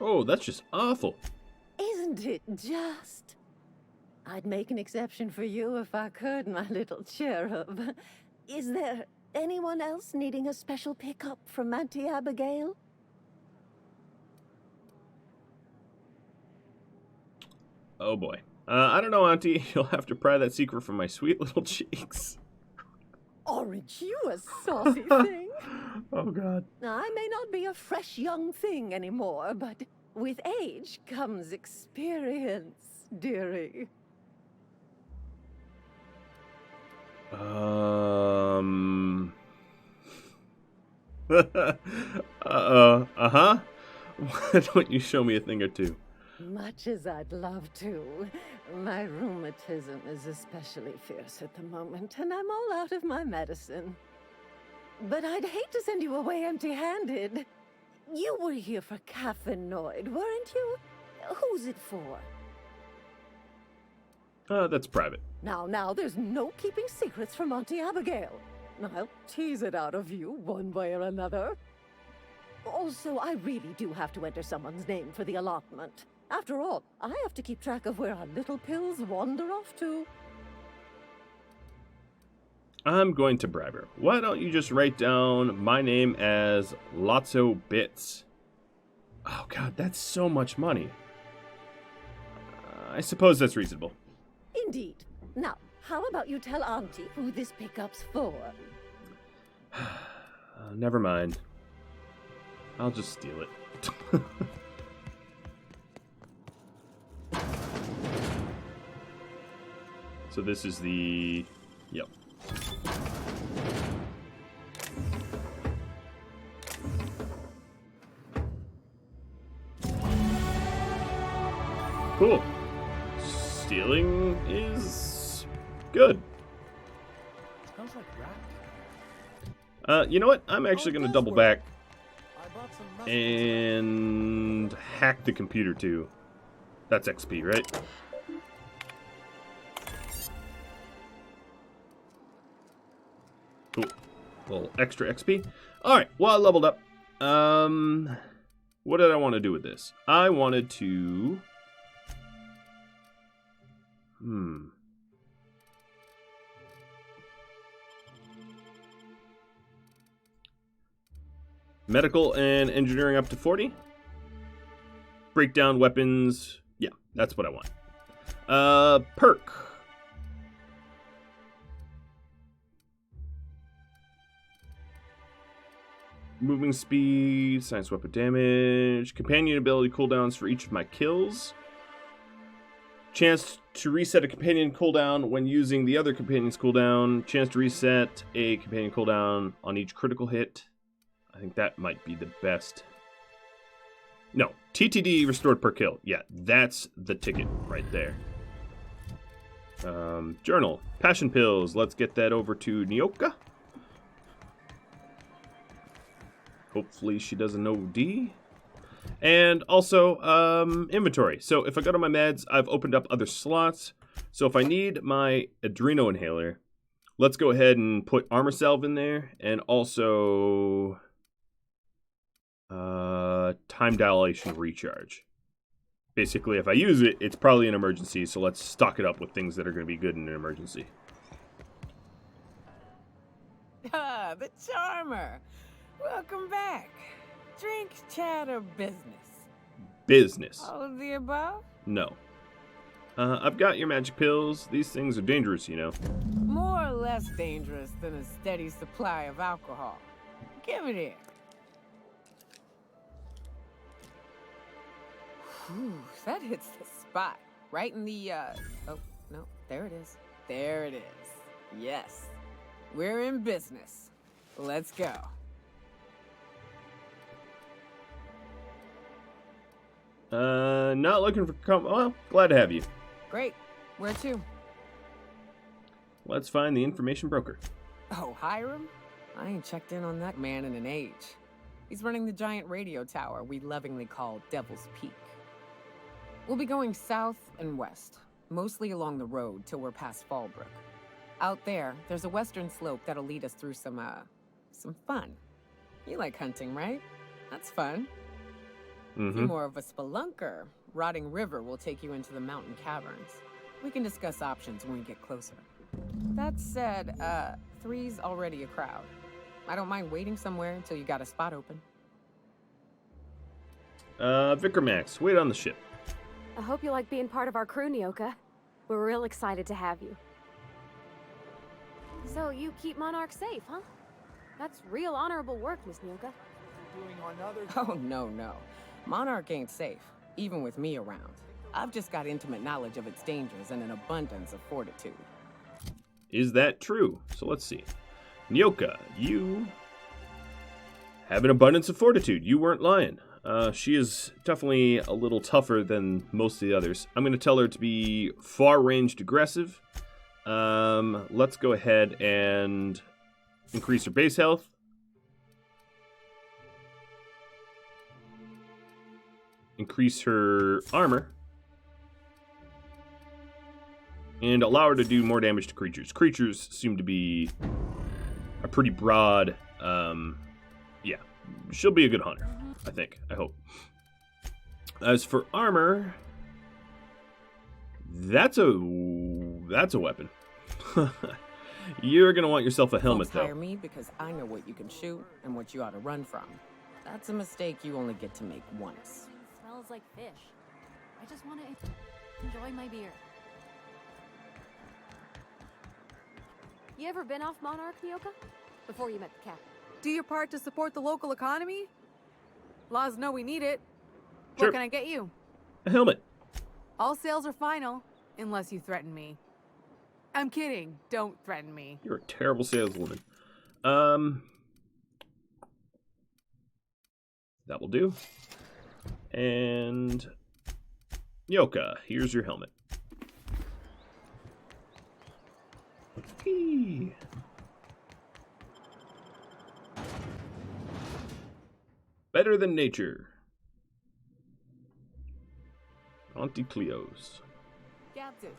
Oh, that's just awful. Isn't it just? I'd make an exception for you if I could, my little cherub. Is there anyone else needing a special pickup from Auntie Abigail? Oh, boy. I don't know, Auntie. You'll have to pry that secret from my sweet little cheeks. Aren't you a saucy thing? Oh, God. I may not be a fresh young thing anymore, but with age comes experience, dearie. Uh-huh. Why don't you show me a thing or two? Much as I'd love to, my rheumatism is especially fierce at the moment, and I'm all out of my medicine. But I'd hate to send you away empty-handed. You were here for caffeinoid, weren't you? Who's it for? That's private. Now, there's no keeping secrets from Auntie Abigail. I'll tease it out of you one way or another. Also, I really do have to enter someone's name for the allotment. After all, I have to keep track of where our little pills wander off to. I'm going to bribe her. Why don't you just write down my name as Lotso Bits? Oh, God, that's so much money. I suppose that's reasonable. Indeed. Now, how about you tell Auntie who this pickup's for? Never mind. I'll just steal it. So this is the... Yep. Cool. Stealing is good. Smells like rat. You know what? I'm actually going to double back and hack the computer too. That's XP, right? Cool. A little extra XP. Alright, well, I leveled up. What did I want to do with this? I wanted to... Medical and engineering up to 40. Breakdown weapons. Yeah, that's what I want. Perk. Moving speed, science weapon damage, companion ability cooldowns for each of my kills. Chance to reset a companion cooldown when using the other companion's cooldown. Chance to reset a companion cooldown on each critical hit. I think that might be the best. No, TTD restored per kill. Yeah, that's the ticket right there. Journal. Passion pills. Let's get that over to Nyoka. Hopefully she doesn't OD. And also, inventory. So if I go to my meds, I've opened up other slots. So if I need my adreno inhaler, let's go ahead and put armor salve in there. And also... time dilation recharge. Basically, if I use it, it's probably an emergency, so let's stock it up with things that are going to be good in an emergency. Ah, the charmer. Welcome back. Drink, chat, or business? Business. All of the above? No. I've got your magic pills. These things are dangerous, you know. More or less dangerous than a steady supply of alcohol. Give it here. Whew, that hits the spot. Right in the, oh, no, there it is. There it is. Yes. We're in business. Let's go. Not looking for well, glad to have you. Great. Where to? Let's find the information broker. Oh, Hiram? I ain't checked in on that man in an age. He's running the giant radio tower we lovingly call Devil's Peak. We'll be going south and west, mostly along the road till we're past Fallbrook. Out there's a western slope that'll lead us through some fun. You like hunting, right? That's fun. If you're more of a spelunker, Rotting River will take you into the mountain caverns. We can discuss options when we get closer. That said, 3's already a crowd. I don't mind waiting somewhere until you got a spot open. Vikramax, wait on the ship. I hope you like being part of our crew, Nyoka. We're real excited to have you. So, you keep Monarch safe, huh? That's real honorable work, Miss Nyoka. Oh, no. Monarch ain't safe, even with me around. I've just got intimate knowledge of its dangers and an abundance of fortitude. Is that true? So let's see. Nyoka, you have an abundance of fortitude. You weren't lying. She is definitely a little tougher than most of the others. I'm going to tell her to be far-ranged aggressive. Let's go ahead and increase her base health. Increase her armor. And allow her to do more damage to creatures. Creatures seem to be a pretty broad, yeah. She'll be a good hunter, I think. I hope. As for armor, that's a weapon. You're gonna want yourself a helmet, Folks hire though. me because I know what you can shoot and what you ought to run from. That's a mistake you only get to make once. Smells like fish. I just want to enjoy my beer. You ever been off Monarch, Nyoka? Before you met the captain? Do your part to support the local economy? Laws know we need it. Sure. What can I get you? A helmet. All sales are final, unless you threaten me. I'm kidding. Don't threaten me. You're a terrible saleswoman. That will do. And Nyoka, here's your helmet. Whee. Better than nature. Auntie Cleo's. Captain,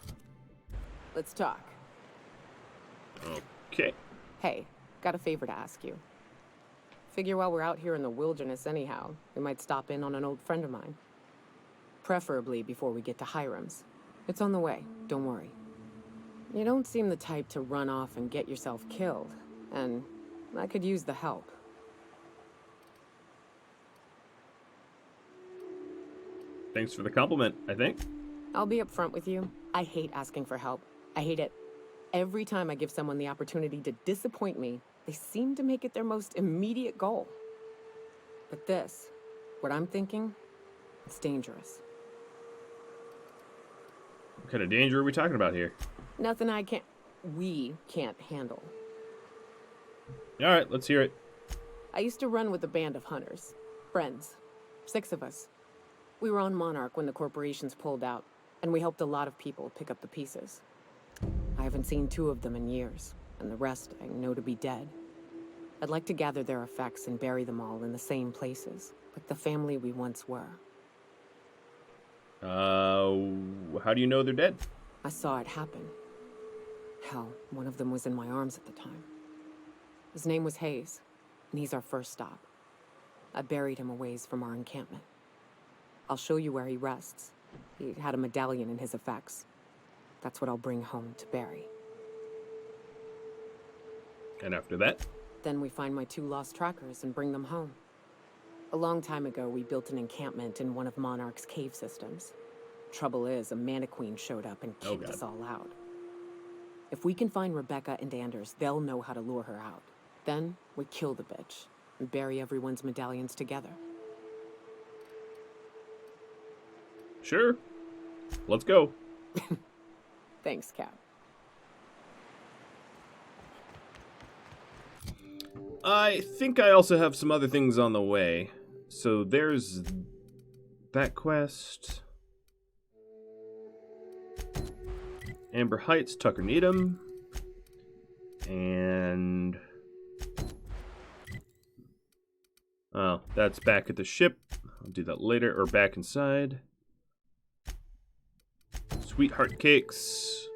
let's talk. Okay. Hey, got a favor to ask you. Figure while we're out here in the wilderness anyhow, we might stop in on an old friend of mine. Preferably before we get to Hiram's. It's on the way, don't worry. You don't seem the type to run off and get yourself killed, and I could use the help. Thanks for the compliment, I think. I'll be upfront with you. I hate asking for help. I hate it. Every time I give someone the opportunity to disappoint me, they seem to make it their most immediate goal. But this, what I'm thinking, it's dangerous. What kind of danger are we talking about here? Nothing we can't handle. All right, let's hear it. I used to run with a band of hunters. Friends. 6 of us. We were on Monarch when the corporations pulled out, and we helped a lot of people pick up the pieces. I haven't seen 2 of them in years, and the rest I know to be dead. I'd like to gather their effects and bury them all in the same places, like the family we once were. How do you know they're dead? I saw it happen. Hell, one of them was in my arms at the time. His name was Hayes, and he's our first stop. I buried him a ways from our encampment. I'll show you where he rests. He had a medallion in his effects. That's what I'll bring home to Barry. And after that? Then we find my 2 lost trackers and bring them home. A long time ago, we built an encampment in one of Monarch's cave systems. Trouble is, a Mannequin showed up and kicked us all out. If we can find Rebecca and Anders, they'll know how to lure her out. Then we kill the bitch and bury everyone's medallions together. Sure. Let's go. Thanks, Cap. I think I also have some other things on the way. So there's that quest. Amber Heights, Tucker Needham. And... oh, that's back at the ship. I'll do that later, or back inside. Sweetheart Cakes.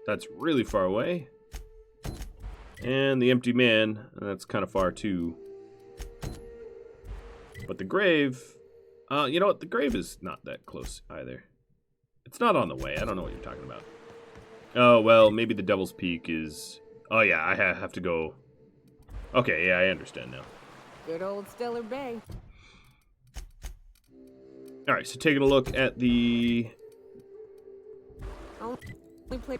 That's really far away. And the Empty Man. That's kind of far too. But the grave... you know what? The grave is not that close either. It's not on the way. I don't know what you're talking about. Oh, well, maybe the Devil's Peak is... oh, yeah, I have to go... okay, yeah, I understand now. Good old Stellar Bay. Alright, so taking a look at the... only place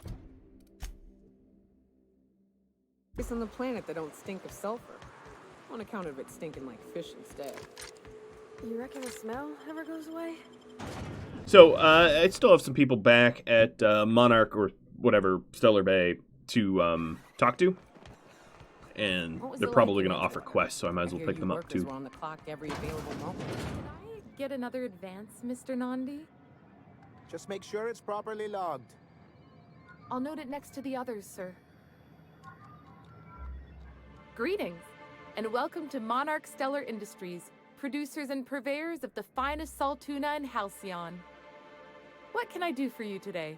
on the planet that don't stink of sulfur. on account of it stinking like fish instead. You reckon the smell ever goes away? So, I still have some people back at Monarch or whatever, Stellar Bay, to talk to. And they're probably going to offer quests, so I might as well pick them up too. On the clock every available moment. Can I get another advance, Mr. Nandi? Just make sure it's properly logged. I'll note it next to the others, sir. Greetings, and welcome to Monarch Stellar Industries, producers and purveyors of the finest salt tuna in Halcyon. What can I do for you today?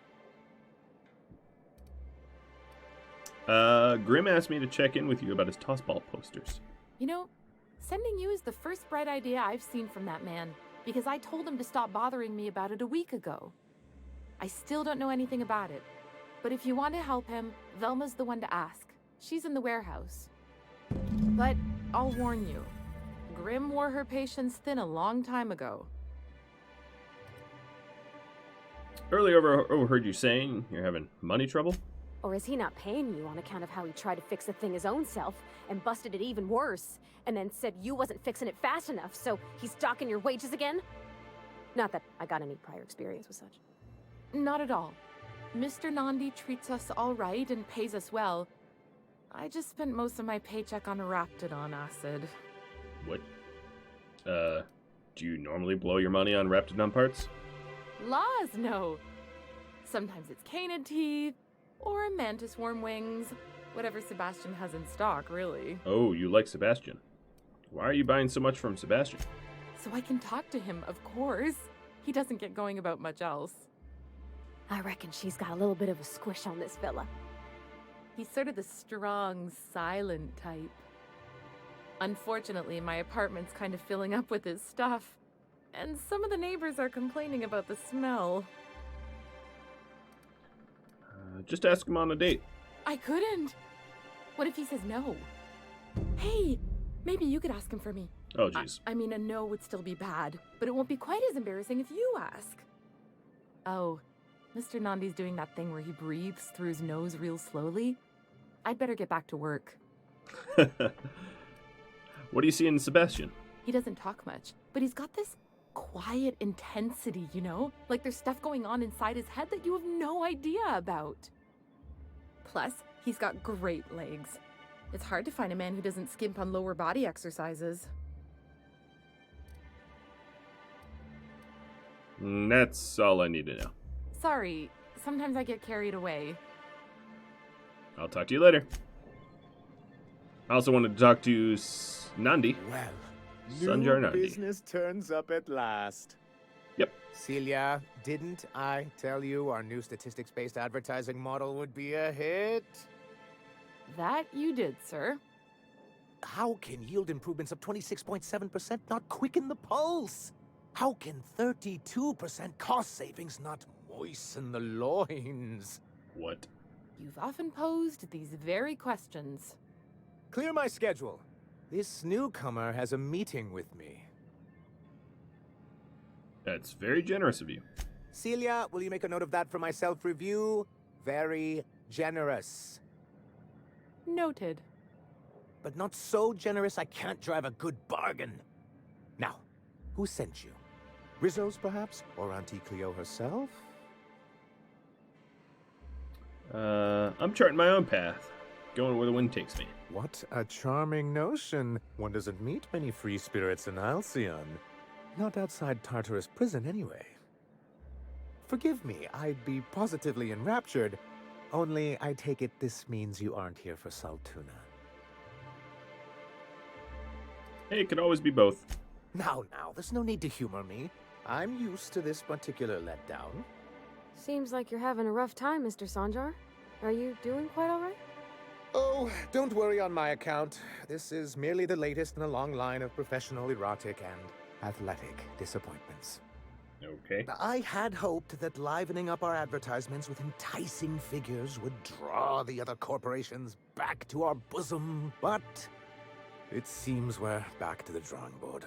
Grim asked me to check in with you about his tossball posters. You know, sending you is the first bright idea I've seen from that man, because I told him to stop bothering me about it a week ago. I still don't know anything about it, but if you want to help him, Velma's the one to ask. She's in the warehouse. But I'll warn you, Grim wore her patience thin a long time ago. Earlier overheard you saying you're having money trouble? Or is he not paying you on account of how he tried to fix the thing his own self and busted it even worse, and then said you wasn't fixing it fast enough, so he's docking your wages again? Not that I got any prior experience with such. Not at all. Mr. Nandi treats us all right and pays us well. I just spent most of my paycheck on Rhadamant acid. What? Do you normally blow your money on Rhadamant parts? Laws, no. Sometimes it's canid teeth, or a mantis worm wings. Whatever Sebastian has in stock, really. Oh, you like Sebastian. Why are you buying so much from Sebastian? So I can talk to him, of course. He doesn't get going about much else. I reckon she's got a little bit of a squish on this fella. He's sort of the strong, silent type. Unfortunately, my apartment's kind of filling up with his stuff, and some of the neighbors are complaining about the smell. Just ask him on a date. I couldn't. What if he says no? Hey, maybe you could ask him for me. Oh, jeez. I mean, a no would still be bad, but it won't be quite as embarrassing if you ask. Oh, Mr. Nandi's doing that thing where he breathes through his nose real slowly. I'd better get back to work. What do you see in Sebastian? He doesn't talk much, but he's got this quiet intensity, you know? Like there's stuff going on inside his head that you have no idea about. Plus, he's got great legs. It's hard to find a man who doesn't skimp on lower body exercises. That's all I need to know. Sorry, sometimes I get carried away. I'll talk to you later. I also wanted to talk to Nandi. Well, Sanjar new Nandi. business turns up at last. Yep. Celia, didn't I tell you our new statistics-based advertising model would be a hit? That you did, sir. How can yield improvements of 26.7% not quicken the pulse? How can 32% cost savings not moisten the loins? What? You've often posed these very questions. Clear my schedule. This newcomer has a meeting with me. That's very generous of you. Celia, will you make a note of that for my self-review? Very generous. Noted. But not so generous I can't drive a good bargain. Now, who sent you? Rizzo's, perhaps? Or Auntie Cleo herself? I'm charting my own path. Going where the wind takes me. What a charming notion. One doesn't meet many free spirits in Halcyon. Not outside Tartarus prison, anyway. Forgive me, I'd be positively enraptured. Only, I take it this means you aren't here for Saltuna. Hey, it could always be both. Now, there's no need to humor me. I'm used to this particular letdown. Seems like you're having a rough time, Mr. Sanjar. Are you doing quite all right? Oh, don't worry on my account. This is merely the latest in a long line of professional erotic and athletic disappointments. Okay. I had hoped that livening up our advertisements with enticing figures would draw the other corporations back to our bosom, but it seems we're back to the drawing board.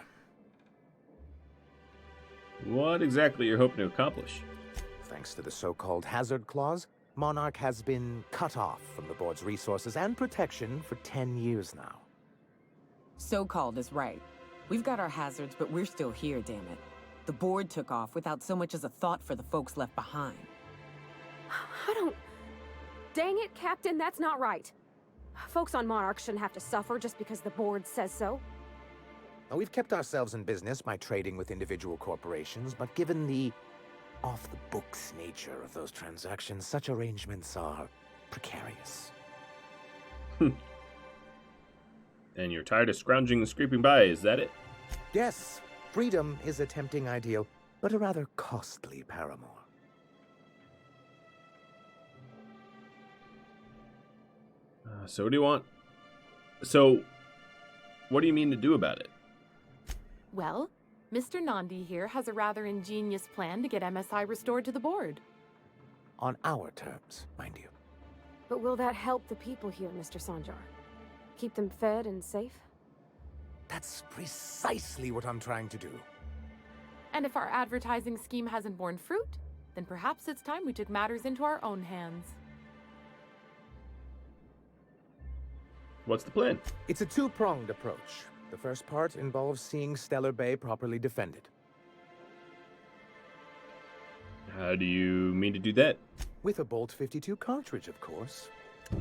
What exactly you're hoping to accomplish? Thanks to the so-called hazard clause, Monarch has been cut off from the board's resources and protection for 10 years now. So-called is right. We've got our hazards, but we're still here, damn it. The board took off without so much as a thought for the folks left behind. I don't... Dang it, Captain, that's not right. Folks on Monarch shouldn't have to suffer just because the board says so. Now, we've kept ourselves in business by trading with individual corporations, but given the off-the-books nature of those transactions, such arrangements are precarious. And you're tired of scrounging and scraping by, is that it? Yes, freedom is a tempting ideal, but a rather costly paramour. So what do you want? So, what do you mean to do about it? Well, Mr. Nandi here has a rather ingenious plan to get MSI restored to the board. On our terms, mind you. But will that help the people here, Mr. Sanjar? Keep them fed and safe? That's precisely what I'm trying to do. And if our advertising scheme hasn't borne fruit, then perhaps it's time we took matters into our own hands. What's the plan? It's a two-pronged approach. The first part involves seeing Stellar Bay properly defended. How do you mean to do that? With a Bolt 52 cartridge, of course.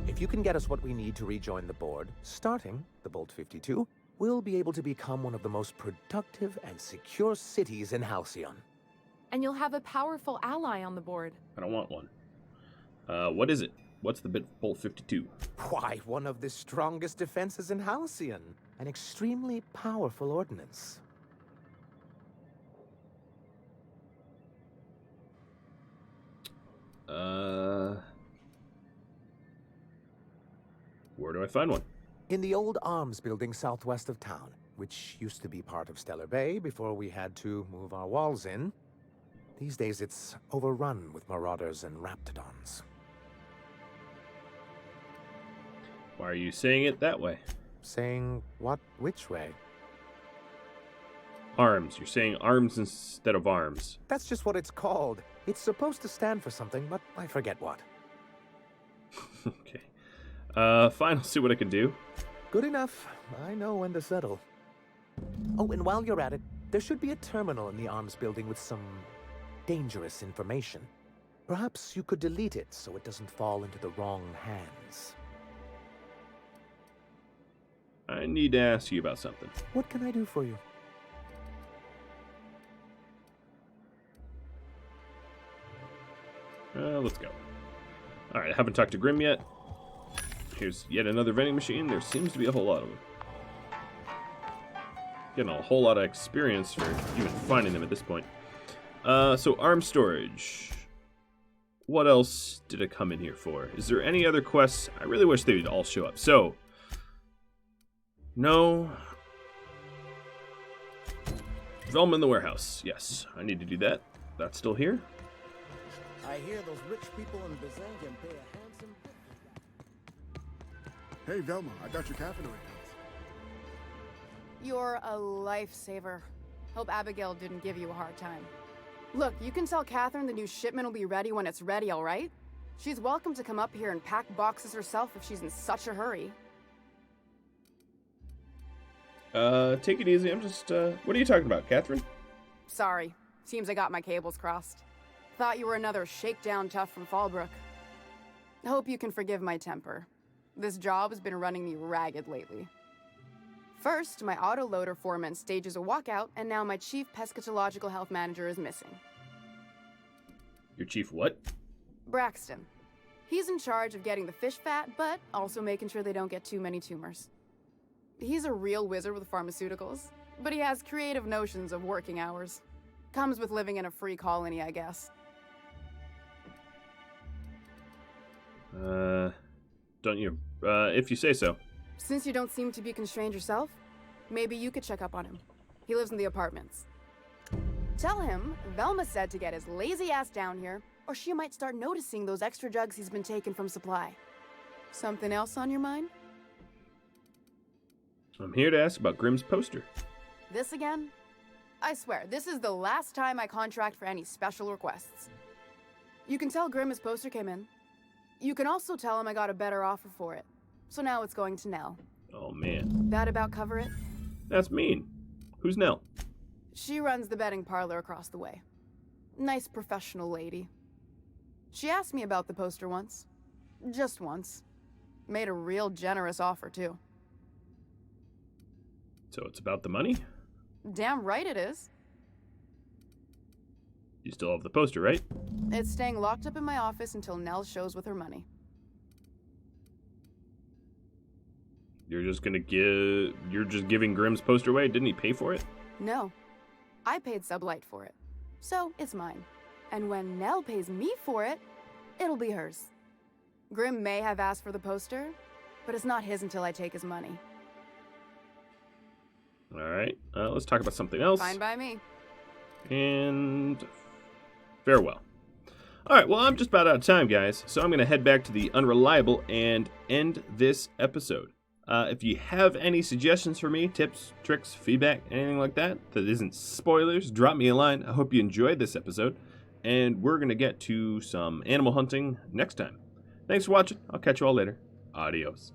If you can get us what we need to rejoin the board, starting the Bolt 52, we'll be able to become one of the most productive and secure cities in Halcyon. And you'll have a powerful ally on the board. I don't want one. What is it? What's the Bolt 52? Why, one of the strongest defenses in Halcyon. An extremely powerful ordnance. Where do I find one? In the old arms building southwest of town, which used to be part of Stellar Bay before we had to move our walls in. These days it's overrun with marauders and raptidons. Why are you saying it that way? Saying what? Which way? Arms. You're saying arms instead of arms. That's just what it's called. It's supposed to stand for something, but I forget what. Okay. Fine, I'll see what I can do. Good enough. I know when to settle. Oh, and while you're at it, there should be a terminal in the arms building with some dangerous information. Perhaps you could delete it so it doesn't fall into the wrong hands. I need to ask you about something. What can I do for you? Let's go. Alright, I haven't talked to Grim yet. Here's yet another vending machine. There seems to be a whole lot of them. Getting a whole lot of experience for even finding them at this point. So arms storage. What else did it come in here for? Is there any other quests? I really wish they would all show up. So, no. Velma in the warehouse. Yes, I need to do that. That's still here. I hear those rich people in Byzantium pay a handsome... Hey, Velma, I got your catheter accounts. You're a lifesaver. Hope Abigail didn't give you a hard time. Look, you can tell Catherine the new shipment will be ready when it's ready, all right? She's welcome to come up here and pack boxes herself if she's in such a hurry. Take it easy. I'm just, what are you talking about, Catherine? Sorry. Seems I got my cables crossed. Thought you were another shakedown tough from Fallbrook. Hope you can forgive my temper. This job has been running me ragged lately. First, my autoloader foreman stages a walkout, and now my chief pescatological health manager is missing. Your chief what? Braxton. He's in charge of getting the fish fat, but also making sure they don't get too many tumors. He's a real wizard with pharmaceuticals, but he has creative notions of working hours. Comes with living in a free colony, I guess. Don't you, if you say so. Since you don't seem to be constrained yourself, maybe you could check up on him. He lives in the apartments. Tell him Velma said to get his lazy ass down here, or she might start noticing those extra jugs he's been taking from supply. Something else on your mind? I'm here to ask about Grimm's poster. This again? I swear, this is the last time I contract for any special requests. You can tell Grimm his poster came in. You can also tell him I got a better offer for it. So now it's going to Nell. Oh, man. That about cover it? That's mean. Who's Nell? She runs the betting parlor across the way. Nice professional lady. She asked me about the poster once. Just once. Made a real generous offer, too. So it's about the money? Damn right it is. You still have the poster, right? It's staying locked up in my office until Nell shows with her money. You're just giving Grimm's poster away? Didn't he pay for it? No. I paid Sublight for it. So it's mine. And when Nell pays me for it, it'll be hers. Grimm may have asked for the poster, but it's not his until I take his money. Alright, let's talk about something else. Fine by me. And farewell. Alright, well, I'm just about out of time, guys, so I'm going to head back to the Unreliable and end this episode. If you have any suggestions for me, tips, tricks, feedback, anything like that isn't spoilers, drop me a line. I hope you enjoyed this episode, and we're going to get to some animal hunting next time. Thanks for watching. I'll catch you all later. Adios.